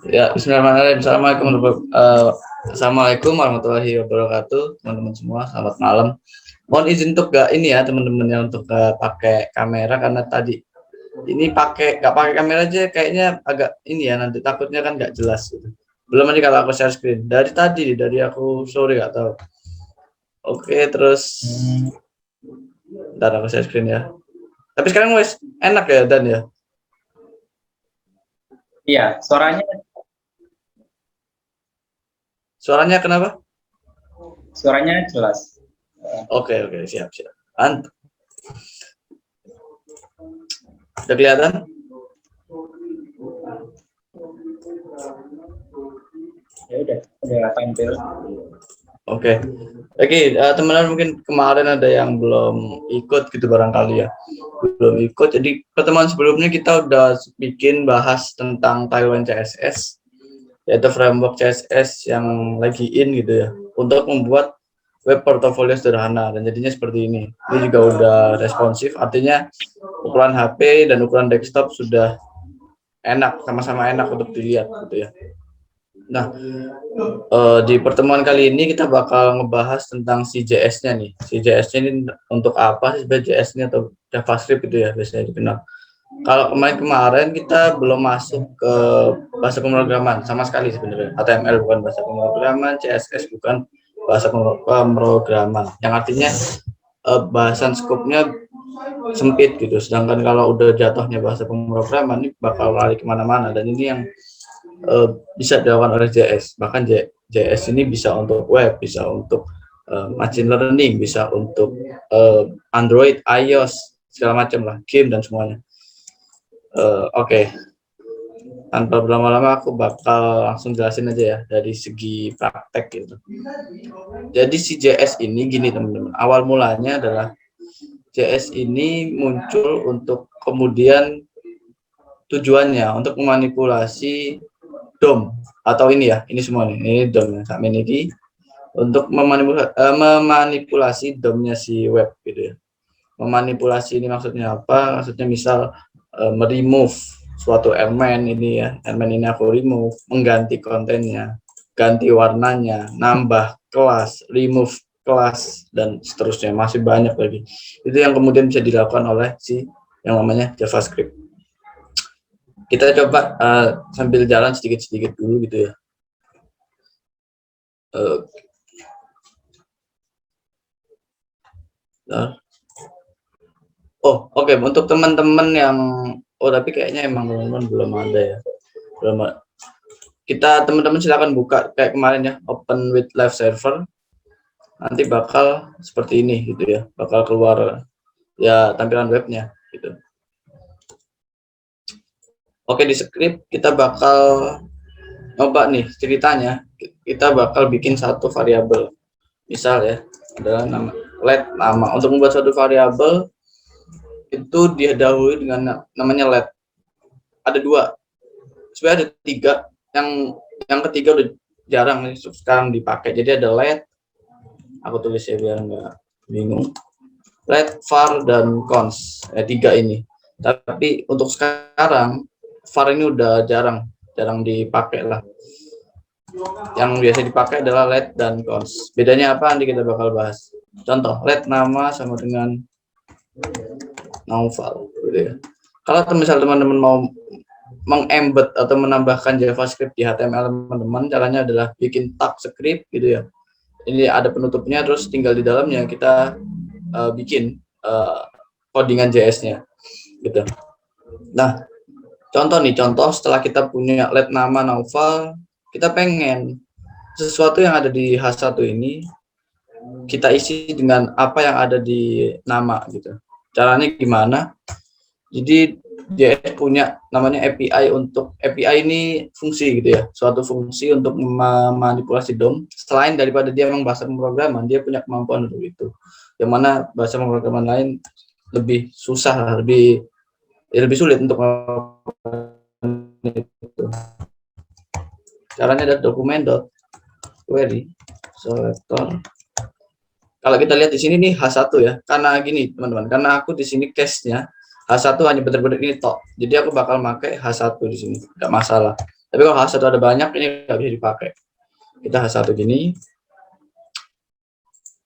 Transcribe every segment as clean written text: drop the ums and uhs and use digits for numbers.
Ya, bismillahirrahmanirrahim. Assalamualaikum warahmatullahi wabarakatuh, teman-teman semua. Selamat malam. Mohon izin untuk gak ini ya, teman-teman ya, untuk pakai kamera karena tadi ini nggak pakai kamera aja kayaknya agak ini ya, nanti takutnya kan nggak jelas gitu. Belum aja kalau aku share screen. Dari aku sore nggak tahu. Oke, terus ntar aku share screen ya. Tapi sekarang wes enak ya Dan ya. Iya, Suaranya kenapa? suaranya jelas. Oke, siap. Udah kelihatan? Ya udah tampil. Oke, teman-teman mungkin kemarin ada yang belum ikut gitu barangkali ya, belum ikut. Jadi pertemuan sebelumnya kita udah bikin bahas tentang Tailwind CSS, yaitu framework CSS yang lagi in gitu ya, untuk membuat web portfolio sederhana dan jadinya seperti ini. Ini juga udah responsif, artinya ukuran HP dan ukuran desktop sudah enak, sama-sama enak untuk dilihat gitu ya. Nah, di pertemuan kali ini kita bakal ngebahas tentang si JS-nya nih. Si JS-nya ini untuk apa sih sebenarnya JS-nya atau JavaScript itu ya biasanya dikenal. Kalau kemarin kita belum masuk ke bahasa pemrograman sama sekali sebenarnya. HTML bukan bahasa pemrograman, CSS bukan bahasa pemrograman. Yang artinya bahasan skupnya sempit gitu. Sedangkan kalau udah jatuhnya bahasa pemrograman ini bakal lari kemana-mana, dan ini yang bisa dilakukan oleh JS. Bahkan JS ini bisa untuk web, bisa untuk machine learning, bisa untuk Android, iOS, segala macam lah, game dan semuanya. Oke. Tanpa berlama-lama aku bakal langsung jelasin aja ya dari segi praktek gitu. Jadi si JS ini gini teman-teman, awal mulanya adalah JS ini muncul untuk kemudian tujuannya untuk memanipulasi DOM atau ini ya, ini semua nih, ini DOM ya, ini untuk memanipulasi DOM-nya si web gitu ya. Memanipulasi ini maksudnya apa? Maksudnya misal meremove suatu elemen ini ya, elemen ini aku remove, mengganti kontennya, ganti warnanya, nambah kelas, remove kelas, dan seterusnya, masih banyak lagi. Itu yang kemudian bisa dilakukan oleh si yang namanya JavaScript. Kita coba sambil jalan sedikit-sedikit dulu gitu ya. Oke. Untuk teman-teman yang tapi kayaknya emang teman-teman belum ada ya. Kita teman-teman silakan buka kayak kemarin ya, open with live server. Nanti bakal seperti ini gitu ya. Bakal keluar ya tampilan webnya gitu. Oke, di script kita bakal coba nih ceritanya. Kita bakal bikin satu variabel. Misal ya, adalah nama. Untuk membuat suatu variabel itu didahului dengan namanya let. Ada dua, sebenarnya ada tiga. Yang ketiga udah jarang nih sekarang dipakai. Jadi ada let, aku tulis ya biar nggak bingung. Let, var, dan cons. Tiga ini. Tapi untuk sekarang var ini udah jarang dipakai lah. Yang biasa dipakai adalah let dan cons. Bedanya apa nanti kita bakal bahas. Contoh, let nama sama dengan novel gitu ya. Kalau misal teman-teman mau mengembed atau menambahkan JavaScript di HTML teman-teman, caranya adalah bikin tag script gitu ya. Ini ada penutupnya, terus tinggal di dalamnya kita bikin codingan JS-nya gitu. Nah, contoh setelah kita punya let nama novel, kita pengen sesuatu yang ada di H1 ini kita isi dengan apa yang ada di nama gitu. Caranya gimana? Jadi JS punya namanya API. Untuk API ini fungsi gitu ya, suatu fungsi untuk memanipulasi DOM. Selain daripada dia memang bahasa pemrograman, dia punya kemampuan untuk itu. Yang mana bahasa pemrograman lain lebih susah, lebih sulit untuk itu. Caranya ada dokumen.query selector. Kalau kita lihat di sini nih H1 ya, karena gini teman-teman, karena aku di sini case-nya H1 hanya benar-benar ini tok. Jadi aku bakal pakai H1 di sini, nggak masalah. Tapi kalau H1 ada banyak, ini nggak bisa dipakai. Kita H1 gini.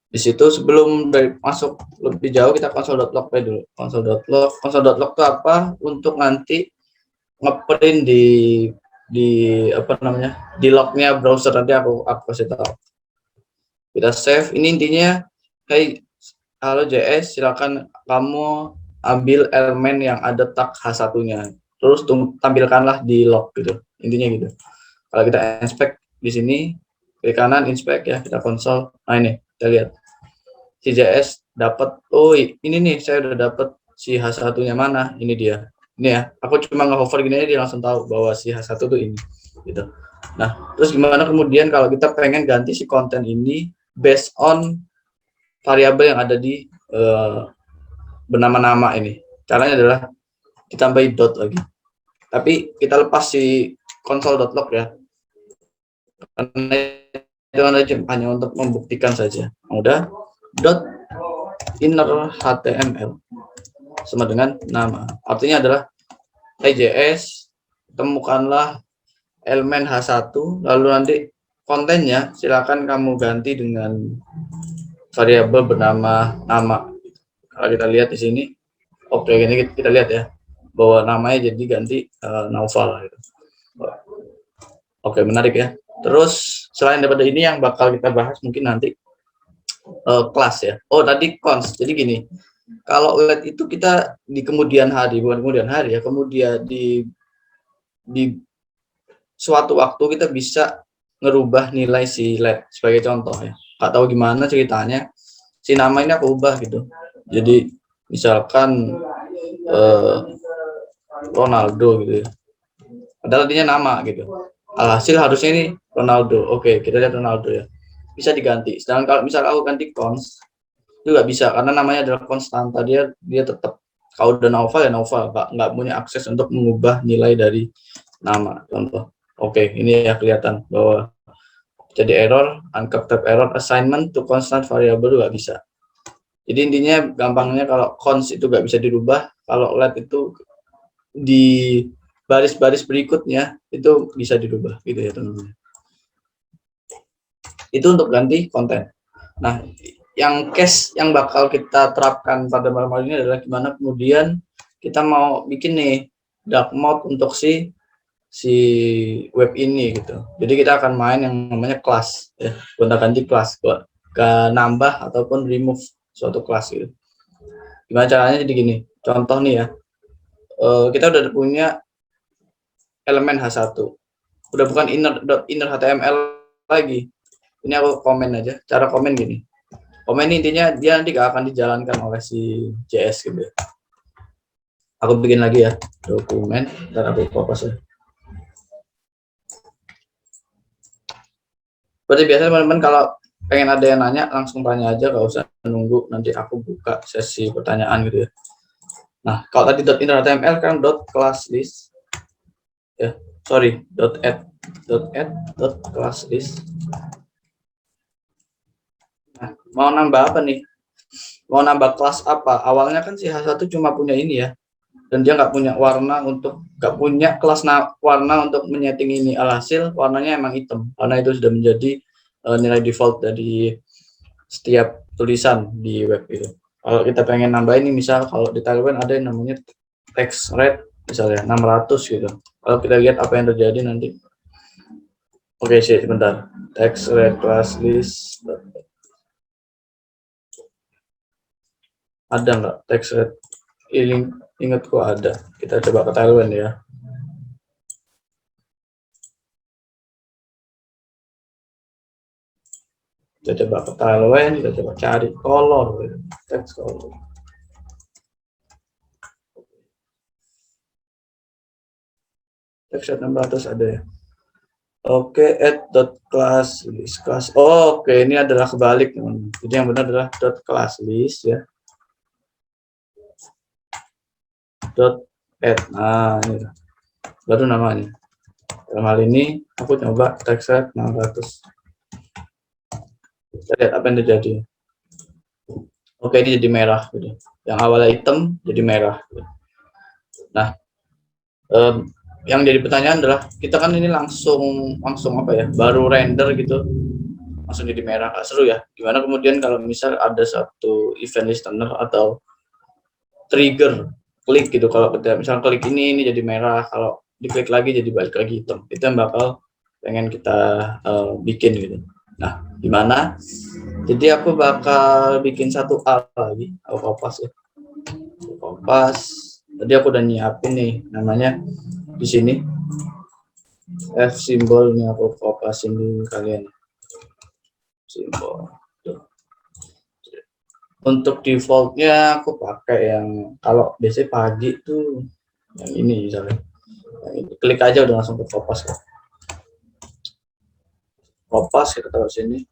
Di situ sebelum masuk lebih jauh, kita console.log dulu. Console.log itu apa? Untuk nanti ngeprint di apa namanya, di lognya browser. Nanti aku kasih tahu. Kita save. Ini intinya, hey halo JS, silakan kamu ambil elemen yang ada tag H1-nya. Terus tampilkanlah di log gitu. Intinya gitu. Kalau kita inspect di sini, klik kanan inspect ya, kita konsol. Nah ini, kita lihat. Si JS dapat, oh ini nih, saya udah dapat si H1-nya mana, ini dia. Ini ya, aku cuma nge-hover gini aja dia langsung tahu bahwa si H1 tuh ini. Gitu. Nah, terus gimana kemudian kalau kita pengen ganti si konten ini based on variabel yang ada di bernama-nama ini. Caranya adalah ditambahin dot lagi. Tapi kita lepas si console.log ya. Karena itu hanya untuk membuktikan saja. Udah, dot inner HTML sama dengan nama. Artinya adalah hey JS, temukanlah elemen H1, lalu nanti kontennya silakan kamu ganti dengan variabel bernama nama. Kalau kita lihat di sini, oke ini kita lihat ya bahwa namanya jadi ganti Naufal gitu. Oke, menarik ya. Terus selain daripada ini yang bakal kita bahas mungkin nanti kelas ya. Oh tadi cons. Jadi gini, kalau LED itu kita di kemudian hari, bukan kemudian hari ya, kemudian di suatu waktu kita bisa ngerubah nilai si LED. Sebagai contoh ya, nggak tahu gimana ceritanya, si nama ini aku ubah gitu. Jadi misalkan Ronaldo gitu ya, padahal artinya nama gitu. Alhasil harusnya ini Ronaldo. Oke, kita lihat Ronaldo ya, bisa diganti. Sedangkan kalau misal aku ganti cons itu nggak bisa karena namanya adalah konstanta, dia tetap, kalau udah Naufal ya Naufal, nggak punya akses untuk mengubah nilai dari nama. Contoh, oke ini ya kelihatan bahwa jadi error, uncoupled error assignment to constant variable nggak bisa. Jadi intinya gampangnya kalau cons itu nggak bisa dirubah, kalau let itu di baris-baris berikutnya itu bisa dirubah gitu ya teman-teman. Itu untuk ganti konten. Nah, yang case yang bakal kita terapkan pada malam hari ini adalah gimana kemudian kita mau bikin nih dark mode untuk si web ini gitu. Jadi kita akan main yang namanya kelas ya, gonta-ganti kelas, ke nambah ataupun remove suatu kelas gitu. Gimana caranya? Jadi gini, contoh nih ya, kita udah punya elemen H1, udah bukan inner HTML lagi. Ini aku komen aja, cara komen gini. Komen ini intinya dia nanti gak akan dijalankan oleh si JS gitu ya. Aku bikin lagi ya, dokumen, dan aku copy ya. Berarti biasanya teman-teman kalau pengen ada yang nanya langsung tanya aja, gak usah nunggu nanti aku buka sesi pertanyaan gitu ya. Nah, kalau tadi .inner.html kan .class list ya, sorry, .add class list. Nah, mau nambah apa nih? Mau nambah kelas apa? Awalnya kan si H1 cuma punya ini ya, dan dia nggak punya warna untuk, nggak punya kelas warna untuk menyeting ini. Alhasil warnanya emang hitam karena itu sudah menjadi nilai default dari setiap tulisan di web itu. Kalau kita pengen nambah ini, misal kalau di Tailwind ada yang namanya text red misalnya 600 gitu. Kalau kita lihat apa yang terjadi nanti. Oke sih, sebentar. Text red class list. Ada nggak text red? Ini ingat kok ada. Kita coba ke Tailwind ya. Kita coba ke Tailwind, kita coba cari color, text color. Text 600 ada ya. Oke, add.class list class. Oh, oke, ini adalah kebalik teman. Jadi yang benar adalah .class list ya. .add. Nah, ini baru namanya. Dalam hal ini aku coba text set 600. Kita lihat apa yang terjadi. Oke, ini jadi merah gitu. Yang awalnya hitam jadi merah gitu. Nah, yang jadi pertanyaan adalah kita kan ini langsung apa ya, baru render gitu, langsung jadi merah, seru ya. Gimana kemudian kalau misal ada satu event listener atau trigger klik gitu, kalau kita misal klik ini jadi merah, kalau diklik lagi jadi balik lagi hitam, itu yang bakal pengen kita bikin gitu. Nah, gimana? Jadi aku bakal bikin satu A lagi, aku kopas ya, kopas. Tadi aku udah nyiapin nih, namanya di sini F simbolnya aku kopasin dulu kalian, simbol. Untuk defaultnya aku pakai yang kalau biasanya pagi tuh yang ini misalnya, yang ini. Klik aja udah langsung ke kopas kok. Kopas kita taruh sini.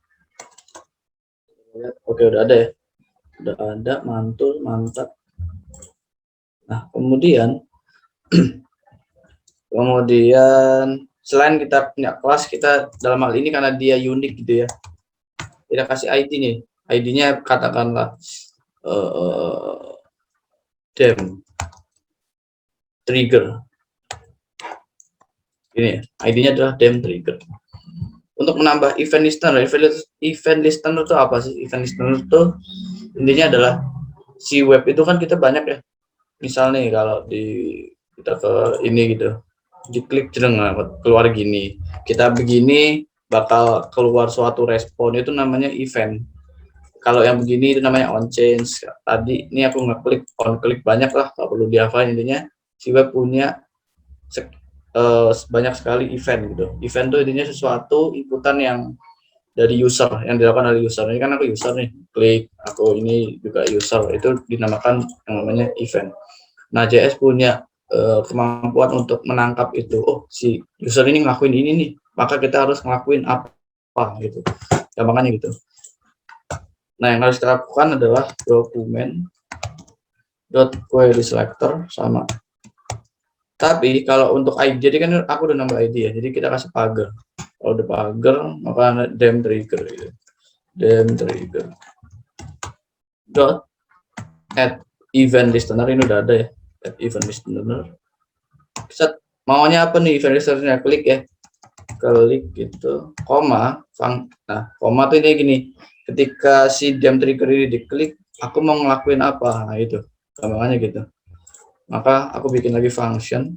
Oke, udah ada ya, udah ada, mantul, mantap. Nah kemudian selain kita punya kelas, kita dalam hal ini karena dia unik gitu ya, kita kasih ID nih, ID-nya katakanlah dem trigger ini ya, ID-nya adalah dem trigger. Untuk menambah event listener itu apa sih? Event listener itu intinya adalah si web itu kan kita banyak ya, misal nih kalau kita ke ini gitu, diklik jeng keluar gini, kita begini bakal keluar suatu respon, itu namanya event. Kalau yang begini itu namanya on change. Tadi ini aku ngeklik on klik, banyak lah, nggak perlu dihafal. Intinya si web punya banyak sekali event gitu. Event itu intinya sesuatu inputan yang dari user, yang dilakukan oleh user. Ini kan aku user nih, klik, aku ini juga user, itu dinamakan yang namanya event. Nah, JS punya kemampuan untuk menangkap itu. Oh, si user ini ngelakuin ini nih, maka kita harus ngelakuin apa gitu. Gampangnya gitu. Nah, yang harus kita lakukan adalah dokumen .query selector sama. Tapi kalau untuk ID, jadi kan aku udah nambah ID ya, jadi kita kasih pagar. Kalau udah pagar, maka ada dem trigger gitu. Dem trigger dot add event listener, ini udah ada ya, add event listener. Set, maunya apa nih event listener, klik ya, klik gitu, koma, nah koma tuh ini gini, ketika si dem trigger ini diklik, aku mau ngelakuin apa, nah itu gampangannya gitu. Maka aku bikin lagi function,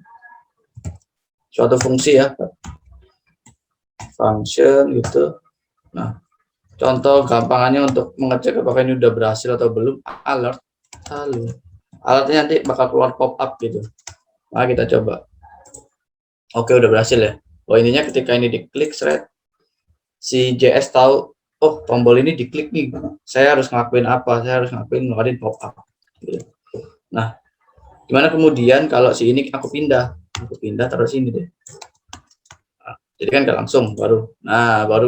suatu fungsi ya, function gitu. Nah, contoh gampangannya untuk mengecek apakah ini udah berhasil atau belum, alert, alertnya nanti bakal keluar pop up gitu. Nah, kita coba. Oke, udah berhasil ya. Oh, ininya ketika ini diklik thread, si JS tahu, oh tombol ini diklik nih, saya harus ngelakuin apa, saya harus ngeluarin pop up gitu. Nah, gimana kemudian kalau si ini aku pindah terus sini deh. Nah, jadi kan gak langsung, baru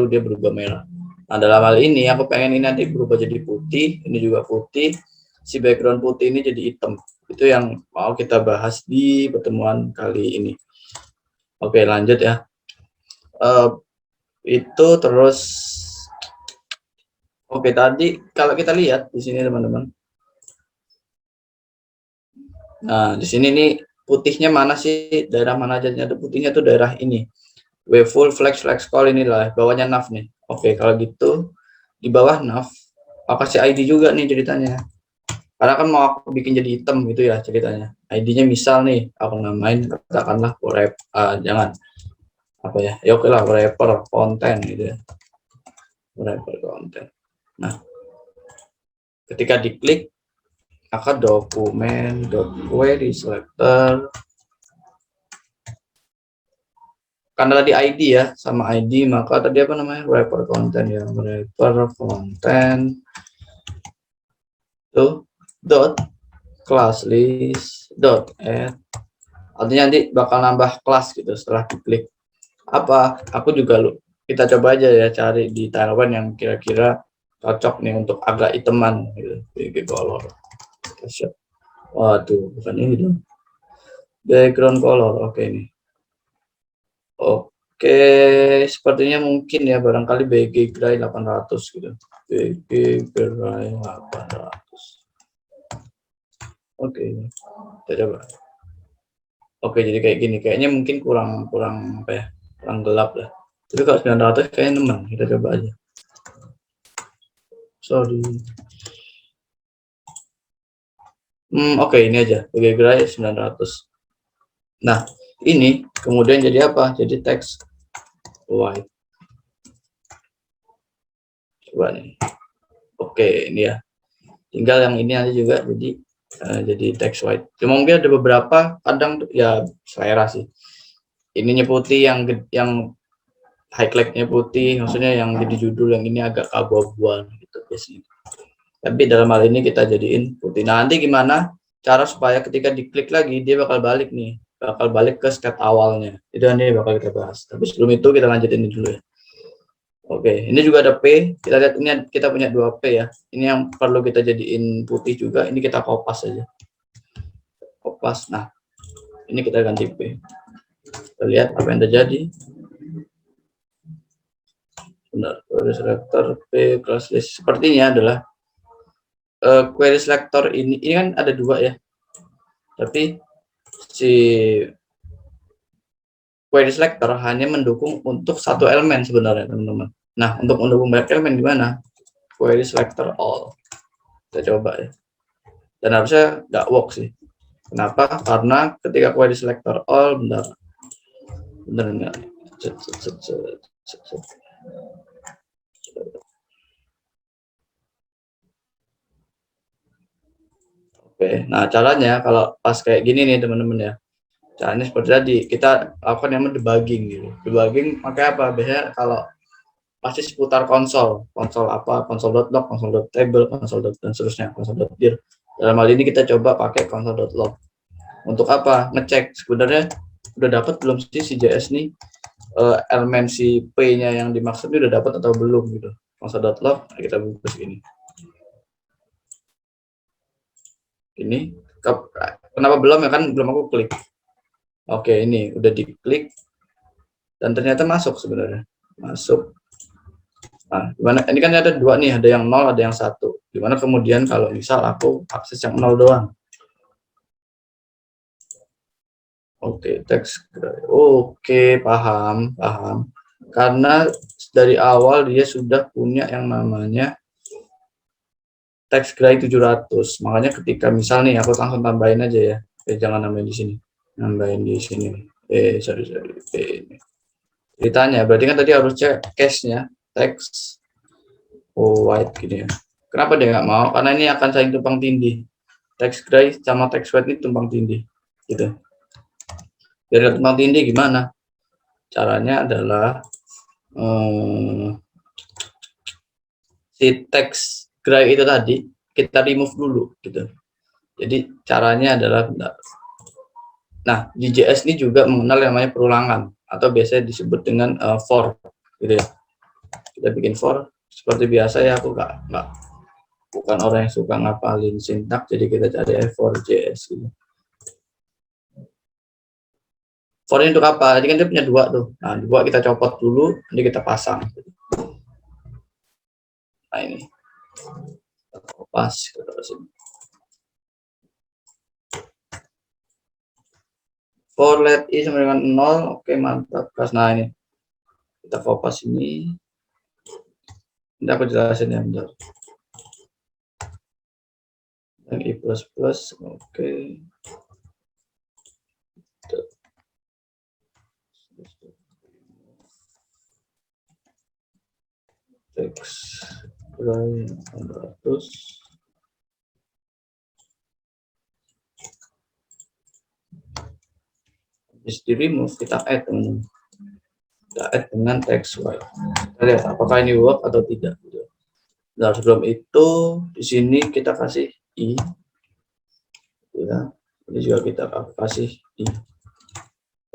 dia berubah merah. Nah, dalam hal ini aku pengen ini nanti berubah jadi putih, ini juga putih, si background putih ini jadi hitam. Itu yang mau kita bahas di pertemuan kali ini. Oke, lanjut ya. Itu terus, oke, tadi kalau kita lihat di sini teman-teman. Nah, di sini nih putihnya mana sih? Daerah mana aja ada putihnya tuh, daerah ini. Full flex call inilah, bawahnya nav nih. Oke, kalau gitu di bawah nav apa sih ID juga nih ceritanya. Karena kan mau aku bikin jadi hitam gitu ya ceritanya. ID-nya misal nih aku namain katakanlah jangan apa ya. Ya oke lah, wrapper konten gitu ya. Wrapper konten. Nah, ketika diklik maka dokumen .query selector, karena tadi ID ya, sama ID, maka tadi apa namanya, wrapper content ya, wrapper content tuh dot class list dot add, artinya nanti bakal nambah kelas gitu setelah diklik. Apa, aku juga kita coba aja ya cari di timeline yang kira-kira cocok nih untuk agak hitaman gitu, BG color. Waduh, bukan ini dong, background color. Oke nih. Oke, sepertinya mungkin ya barangkali BG Gray 800 gitu. BG Gray 800. Oke, kita coba. Oke, jadi kayak gini. Kayaknya mungkin kurang apa ya? Kurang gelap lah. Tapi kalau 900 kayaknya teman. Kita coba aja. Sorry. Oke, ini aja. Sebagai gerai 900. Nah, ini kemudian jadi apa? Jadi teks white. Coba nih. Oke, ini ya. Tinggal yang ini aja juga jadi teks white. Cuma mungkin ada beberapa kadang ya selera sih. Ininya putih, yang highlightnya putih, maksudnya yang jadi judul yang ini agak abu-abuan gitu biasanya. Tapi dalam hal ini kita jadiin putih. Nah, nanti gimana cara supaya ketika diklik lagi dia bakal balik nih, bakal balik ke state awalnya. Itu nanti bakal kita bahas. Tapi sebelum itu kita lanjutin ini dulu ya. Oke, ini juga ada P. Kita lihat ini kita punya 2 P ya. Ini yang perlu kita jadiin putih juga. Ini kita kopas aja. Kopas. Nah, ini kita ganti P. Kita lihat apa yang terjadi. Benar, query selector P class list. Sepertinya adalah query selector ini kan ada 2 ya. Tapi si query selector hanya mendukung untuk satu elemen sebenarnya, teman-teman. Nah, untuk mendukung banyak elemen gimana? Query selector all. Kita coba ya. Dan harusnya nggak work sih. Kenapa? Karena ketika query selector all, benar nggak? Oke, nah caranya kalau pas kayak gini nih teman-teman ya. Caranya seperti tadi, kita lakukan yang debugging gitu. Debugging makanya apa? Biasanya kalau pasti seputar konsol apa, console.log, console.table, console dan seterusnya, console.dir. Dalam hal ini kita coba pakai console.log. Untuk apa? Ngecek sebenarnya udah dapat belum sih si JS nih elemen si P-nya yang dimaksud ini udah dapat atau belum gitu. Console.log kita buka segini. Ini kenapa belum ya, kan belum aku klik. Oke, ini udah diklik dan ternyata masuk sebenarnya. Masuk. Nah, gimana? Ini kan ada 2 nih, ada yang 0, ada yang 1. Gimana kemudian kalau misal aku akses yang 0 doang? Oke, teks. Oke, paham. Karena dari awal dia sudah punya yang namanya teks gray 700. Makanya ketika misal nih aku langsung tambahin aja ya. Jangan nambahin di sini. Nambahin di sini. Sorry. Ini. Ceritanya berarti kan tadi harus cek cache-nya teks white gini ya. Kenapa dia nggak mau? Karena ini akan saling tumpang tindih. Teks gray sama teks white ini tumpang tindih gitu. Biar tumpang tindih gimana? Caranya adalah si teks gray itu tadi kita remove dulu gitu. Jadi caranya adalah, nah di JS ini juga mengenal yang namanya perulangan atau biasanya disebut dengan for gitu ya. Kita bikin for seperti biasa ya, aku nggak bukan orang yang suka ngapalin sintak, jadi kita cari for JS gitu. For ini untuk apa? Jadi kan dia punya 2 tuh. Nah, 2 kita copot dulu, nanti kita pasang. Nah ini pas kita taruh sini. For let i sama dengan 0, oke mantap. Nah ini kita kopas ini. Ini aku jelasin ya bentar. Yang i plus, oke. Teks gray 800. Habis di remove kita add teman-teman. Kita add dengan text white. Kita lihat apakah ini work atau tidak. Nah, sebelum itu di sini kita kasih i, ya. Ini juga kita kasih i.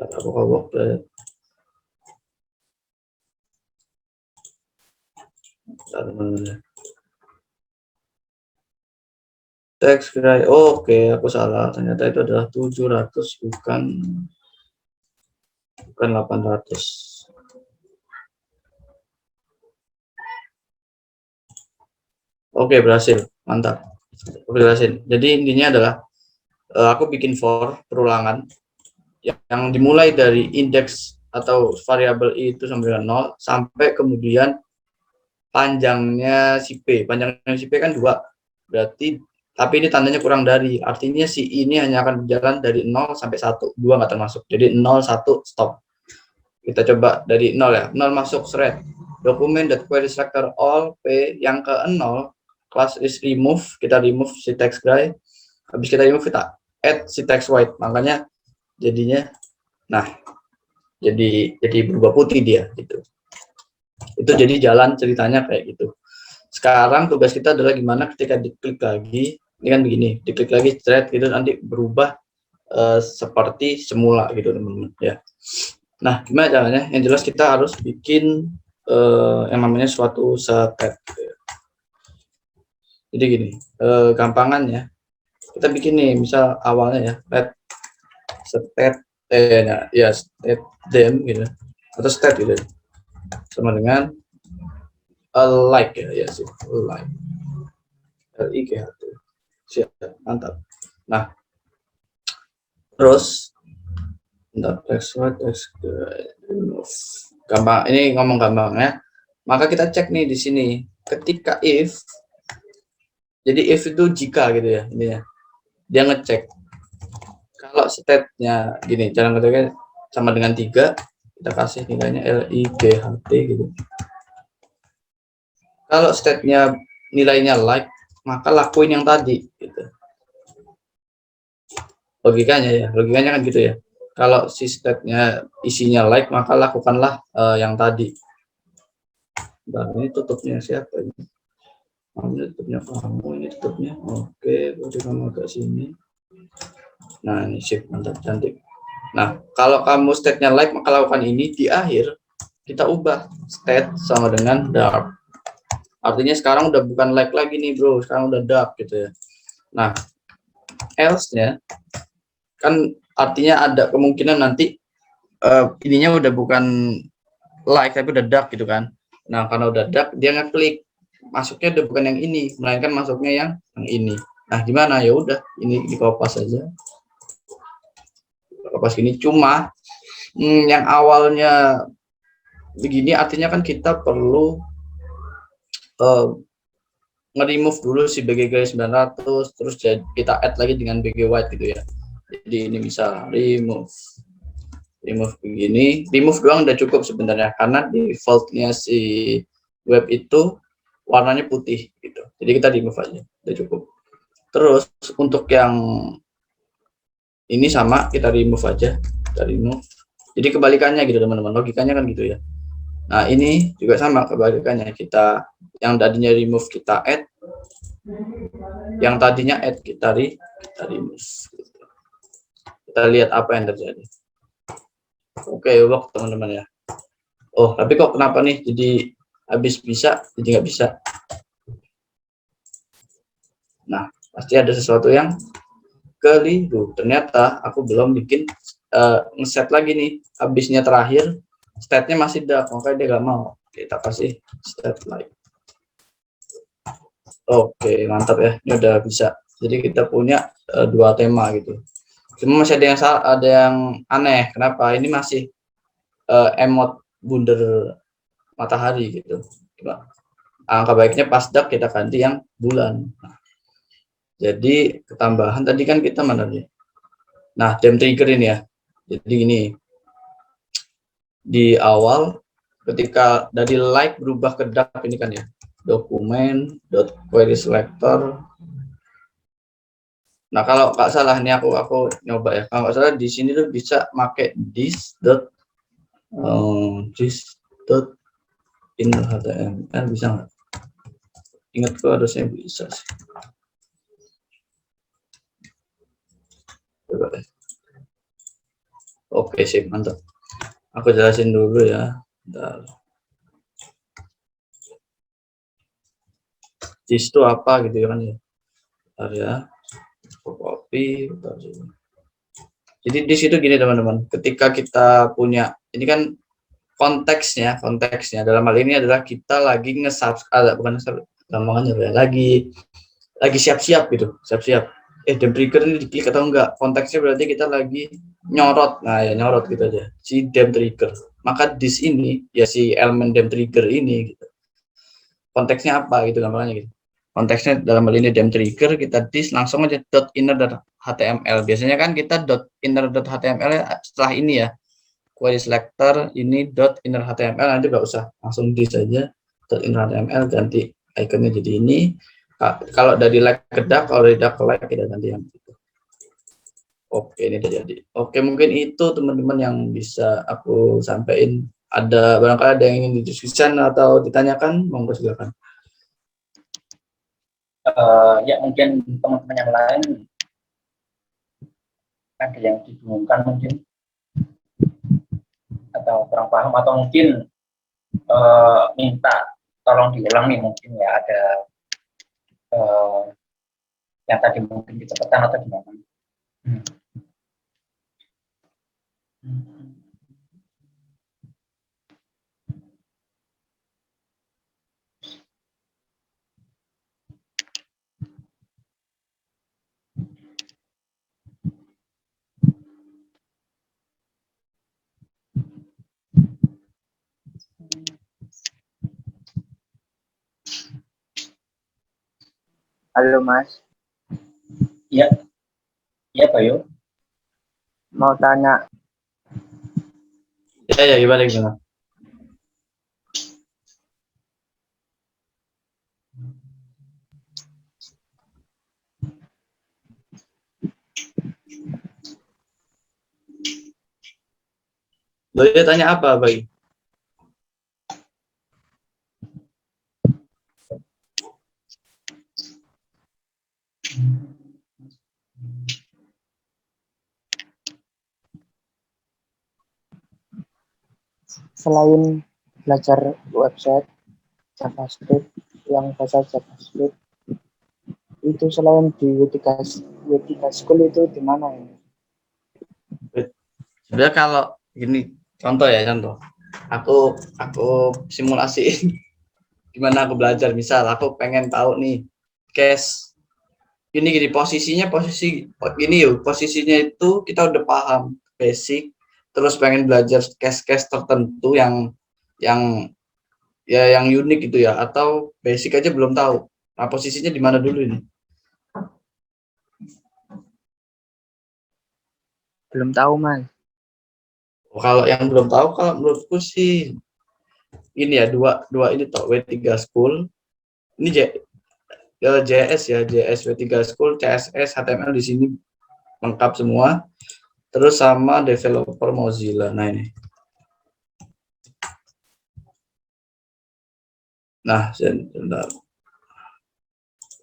Apakah work? Teks gray. Oke, aku salah. Ternyata itu adalah 700 bukan 800. Oke, berhasil. Mantap. Aku jelasin. Jadi intinya adalah aku bikin for perulangan. yang dimulai dari indeks atau variabel i itu sama dengan 0 sampai kemudian panjangnya si P. Panjangnya si P kan 2. Berarti tapi ini tandanya kurang dari. Artinya si I ini hanya akan berjalan dari 0 sampai 1. 2 nggak termasuk. Jadi 0 1 stop. Kita coba dari 0 ya. 0 masuk thread. Document.querySelector all P yang ke 0 class is remove. Kita remove si text gray. Habis kita remove kita add si text white. Makanya jadinya nah jadi berubah putih dia gitu. Itu jadi jalan ceritanya kayak gitu. Sekarang tugas kita adalah gimana ketika diklik lagi, ini kan begini, diklik lagi thread gitu nanti berubah seperti semula gitu teman-teman ya. Nah gimana caranya? Yang jelas kita harus bikin yang namanya suatu state. Jadi gini, gampangannya kita bikin nih, misal awalnya ya state ya state dem gitu atau state gitu sama dengan like ya sih like like siap mantap. Nah terus gampang ini ngomong gampangnya, maka kita cek nih di sini ketika if, jadi if itu jika gitu ya, ini ya dia ngecek kalau state-nya gini, cara ngeceknya sama dengan 3, kita kasih nilainya LIGHT gitu. Kalau state-nya nilainya like, maka lakuin yang tadi gitu. Logikanya kan gitu ya. Kalau si state-nya isinya like, maka lakukanlah yang tadi. Nah, ini tutupnya siapa ini? Ini tutupnya kamu, ini tutupnya. Oke, berarti kamu agak sini. Nah, ini sip, mantap, cantik. Nah, kalau kamu state-nya like, maka lakukan ini. Di akhir, kita ubah state sama dengan dark. Artinya sekarang udah bukan like lagi nih bro, sekarang udah dark gitu ya. Nah, else-nya kan artinya ada kemungkinan nanti ininya udah bukan like tapi udah dark gitu kan. Nah, karena udah dark dia ngeklik, masuknya udah bukan yang ini, melainkan masuknya yang ini. Nah, gimana? Ya udah, ini dikopas aja. Kopas gini, cuma yang awalnya begini artinya kan kita perlu nge-remove dulu si BG 900, terus kita add lagi dengan BG white gitu ya. Jadi ini bisa remove begini, remove doang udah cukup sebenarnya karena defaultnya si web itu warnanya putih gitu. Jadi kita remove aja, udah cukup. Terus untuk yang ini sama kita remove aja, kita remove. Jadi kebalikannya gitu teman-teman, logikanya kan gitu ya. Nah ini juga sama kebalikannya, kita yang tadinya remove kita add, yang tadinya add kita remove. Kita lihat apa yang terjadi. Oke, work teman-teman ya. Oh tapi kok kenapa nih jadi habis bisa jadi nggak bisa? Nah pasti ada sesuatu yang keliru. Ternyata aku belum bikin ngeset lagi nih, habisnya terakhir state-nya masih dark, makanya dia nggak mau. Kita kasih state light. Oke, mantap ya, ini udah bisa. Jadi kita punya dua tema gitu. Cuma masih ada yang aneh. Kenapa? Ini masih emot bundar matahari gitu. Coba. Angka baiknya pas dark kita ganti yang bulan. Nah, jadi ketambahan tadi kan kita mana nih? Nah, dem trigger ini ya. Jadi ini di awal ketika dari like berubah ke dark ini kan ya, document.querySelector. Nah kalau nggak salah ini aku nyoba ya, kalau nggak salah di sini tuh bisa pakai this.in.html bisa nggak? Ingat kok harusnya bisa sih. Coba deh. Oke sip, mantap. Aku jelasin dulu ya. Bentar. This itu apa gitu kan ya. Bentar ya. Copy. Jadi di situ gini teman-teman. Ketika kita punya ini kan konteksnya dalam hal ini adalah kita lagi nge-subscribe, bukan lagi siap-siap gitu, siap-siap. dem trigger ini diklik atau enggak. Konteksnya berarti kita lagi nyorot. Nah ya nyorot gitu aja. Si dem trigger. Maka this ini ya si elemen dem trigger ini gitu. Konteksnya apa gitu gambarnya gitu. Konteksnya dalam hal ini dem trigger kita dis langsung aja dot inner.html. Biasanya kan kita dot inner.html setelah ini ya. Query selector ini dot inner.html nanti nggak usah langsung dis saja dot inner.html ganti ikonnya jadi ini. Kalau dari like ke dark, kalau dari dark ke like kita ganti yang itu. Oke, ini udah jadi. Oke, mungkin itu teman-teman yang bisa aku sampaikan. Ada barangkali ada yang ingin didiskusikan atau ditanyakan, monggo silakan. Ya mungkin teman-teman yang lain ada yang dibingungkan mungkin atau kurang paham atau mungkin minta tolong diulangi mungkin ya ada yang tadi mungkin kecepatan atau gimana. Halo Mas, Iya, iya Bayu. mau tanya, Ya, gimana? Lo ya tanya apa, Bay? selain belajar website JavaScript yang bahasa JavaScript, itu selain di W3 School itu di mana ini? Sebenarnya kalau gini, contoh. Aku simulasi gimana aku belajar. Misal aku pengen tahu nih, case ini gini posisinya itu kita udah paham basic, terus pengen belajar case-case tertentu yang yang unik gitu ya, atau basic aja belum tahu. Nah, posisinya di mana dulu ini? Belum tahu Mas. Kalau yang belum tahu, kalau menurutku sih ini ya dua ini toh W3 School. Ini JS ya, JS W3 School, CSS, HTML di sini lengkap semua. Terus sama developer Mozilla. Nah ini. Nah, sebentar.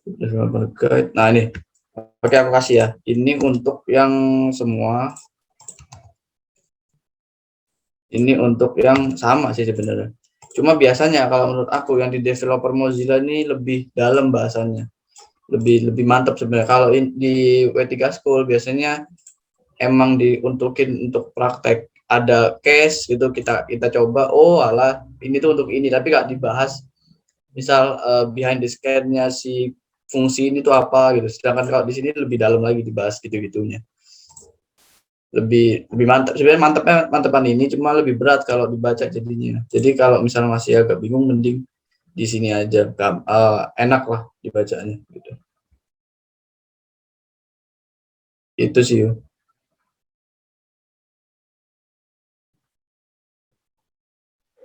Developer guide. Nah ini. Oke, aku kasih ya. Ini untuk yang semua. Ini untuk yang sama sih sebenarnya. Cuma biasanya kalau menurut aku yang di developer Mozilla ini lebih dalam bahasanya. Lebih mantap sebenarnya. Kalau di W3 School biasanya emang diuntukin untuk praktek, ada case gitu, kita coba, oh alah ini tuh untuk ini, tapi nggak dibahas misal behind the scan-nya si fungsi ini tuh apa gitu. Sedangkan kalau di sini lebih dalam lagi dibahas gitu-gitunya, lebih mantap sebenarnya. Mantepan ini cuma lebih berat kalau dibaca jadinya. Jadi kalau misalnya masih agak bingung, mending di sini aja, enak lah dibacanya gitu. Itu sih.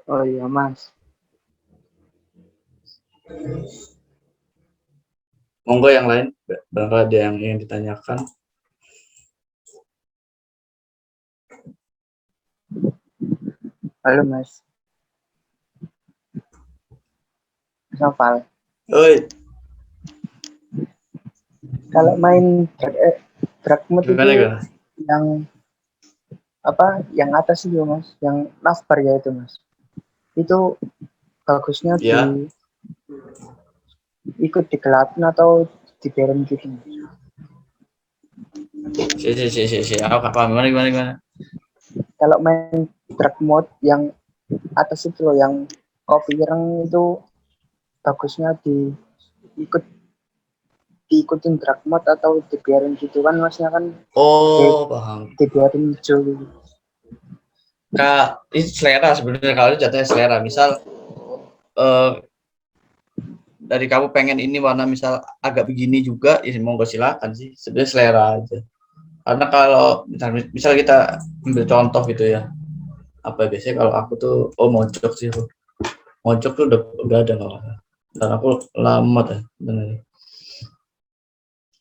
Oh iya Mas. Monggo yang lain, barangkali ada yang ingin ditanyakan. Halo Mas. Noval. Oi, Kalau main drag mode itu gimana? yang apa? Yang atas itu Mas, yang navbar ya itu Mas. Itu bagusnya Ya, ikut digelapin atau diberem gitu. si. Aku paham. Gimana? Kalau main drag mode yang atas itu loh, yang kopi ireng itu bagusnya ikut diikutin drag mode atau dibiarin gitu kan masnya kan Oh, paham. dibiarin hijau gitu. Kak, ini selera sebenarnya, kalau itu jatuhnya selera. Misal eh, dari kamu pengen ini warna misal agak begini juga, ya monggo silakan sih. Sebenarnya selera aja. Karena kalau misal kita ambil contoh gitu ya, apa ya, biasanya kalau aku tuh mojok sih, mojok tuh udah ada kalau nggak salah. Dan aku lama tuh bener.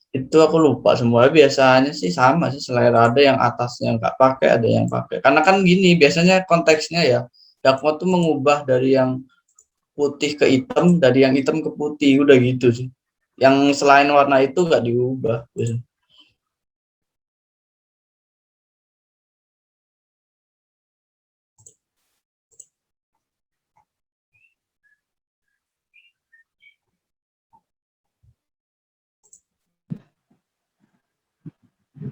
Itu aku lupa semua, biasanya sih sama sih selera, ada yang atasnya nggak pakai, ada yang pakai, karena kan gini biasanya konteksnya ya, Dakmo tuh mengubah dari yang putih ke hitam, dari yang hitam ke putih, udah gitu sih, yang selain warna itu nggak diubah biasanya.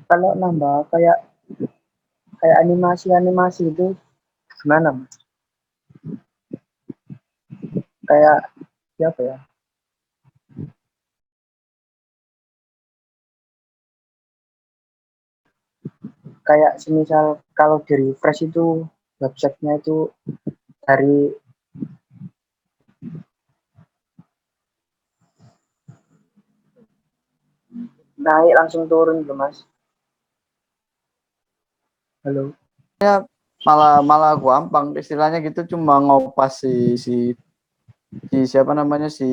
Kalau nambah kayak kayak animasi itu gimana Mas? Kayak siapa ya? Kayak semisal kalau di refresh itu websitenya itu dari naik langsung turun loh Mas. Halo. malah malah gampang istilahnya gitu, cuma ngopas si siapa namanya, si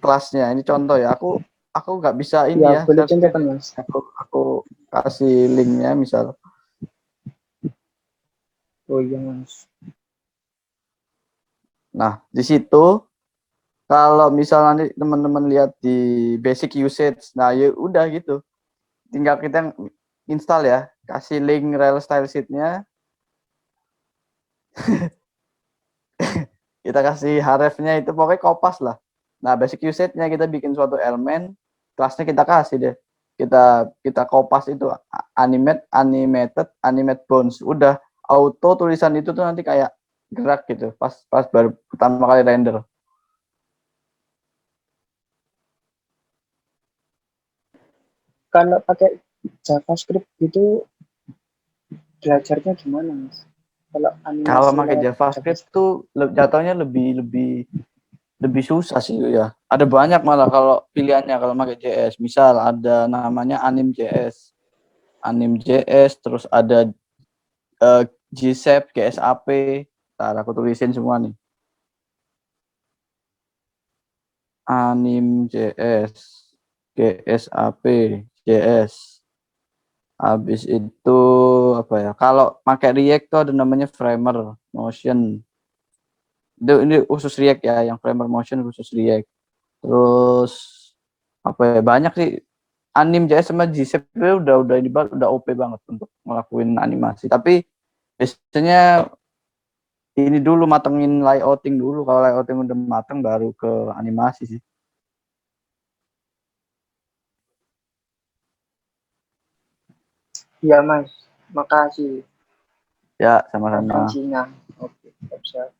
kelasnya. Ini contoh ya, aku nggak bisa ini Ya ya, boleh share screen. contohkan Mas. Aku kasih linknya misal. Oh iya Mas. Nah di situ kalau misal nanti teman-teman lihat di basic usage, nah ya udah gitu, tinggal kita install ya, kasih link rel style sheet-nya, kita kasih href-nya, itu pokoknya kopas lah. Nah basic usage-nya kita bikin suatu elemen, kelasnya kita kasih deh, kita kopas itu animate bounce, udah auto tulisan itu tuh nanti kayak gerak gitu pas pas baru pertama kali render. Kalau pakai JavaScript itu belajarnya gimana Mas? Kalau Kalau animasi pakai lewat JavaScript JavaScript. tuh jatuhnya lebih lebih lebih susah sih ya. Ada banyak malah kalau pilihannya kalau pakai JS. Misal ada namanya anim.js. Anim.js, terus ada GSAP, GSAP. Ntar aku tulisin semua nih. Anim.js, GSAP, JS. Habis itu apa ya? Kalau pakai React tuh ada namanya Framer, Motion. Ini khusus React ya, yang Framer Motion khusus React. Terus apa ya, banyak sih. Anim.js sama GSAP udah ini banget, udah OP banget untuk ngelakuin animasi. Tapi biasanya ini dulu matengin layouting dulu. Kalau layouting udah mateng baru ke animasi sih. Iya Mas. Makasih Ya, sama-sama. referensinya. Oke, siap.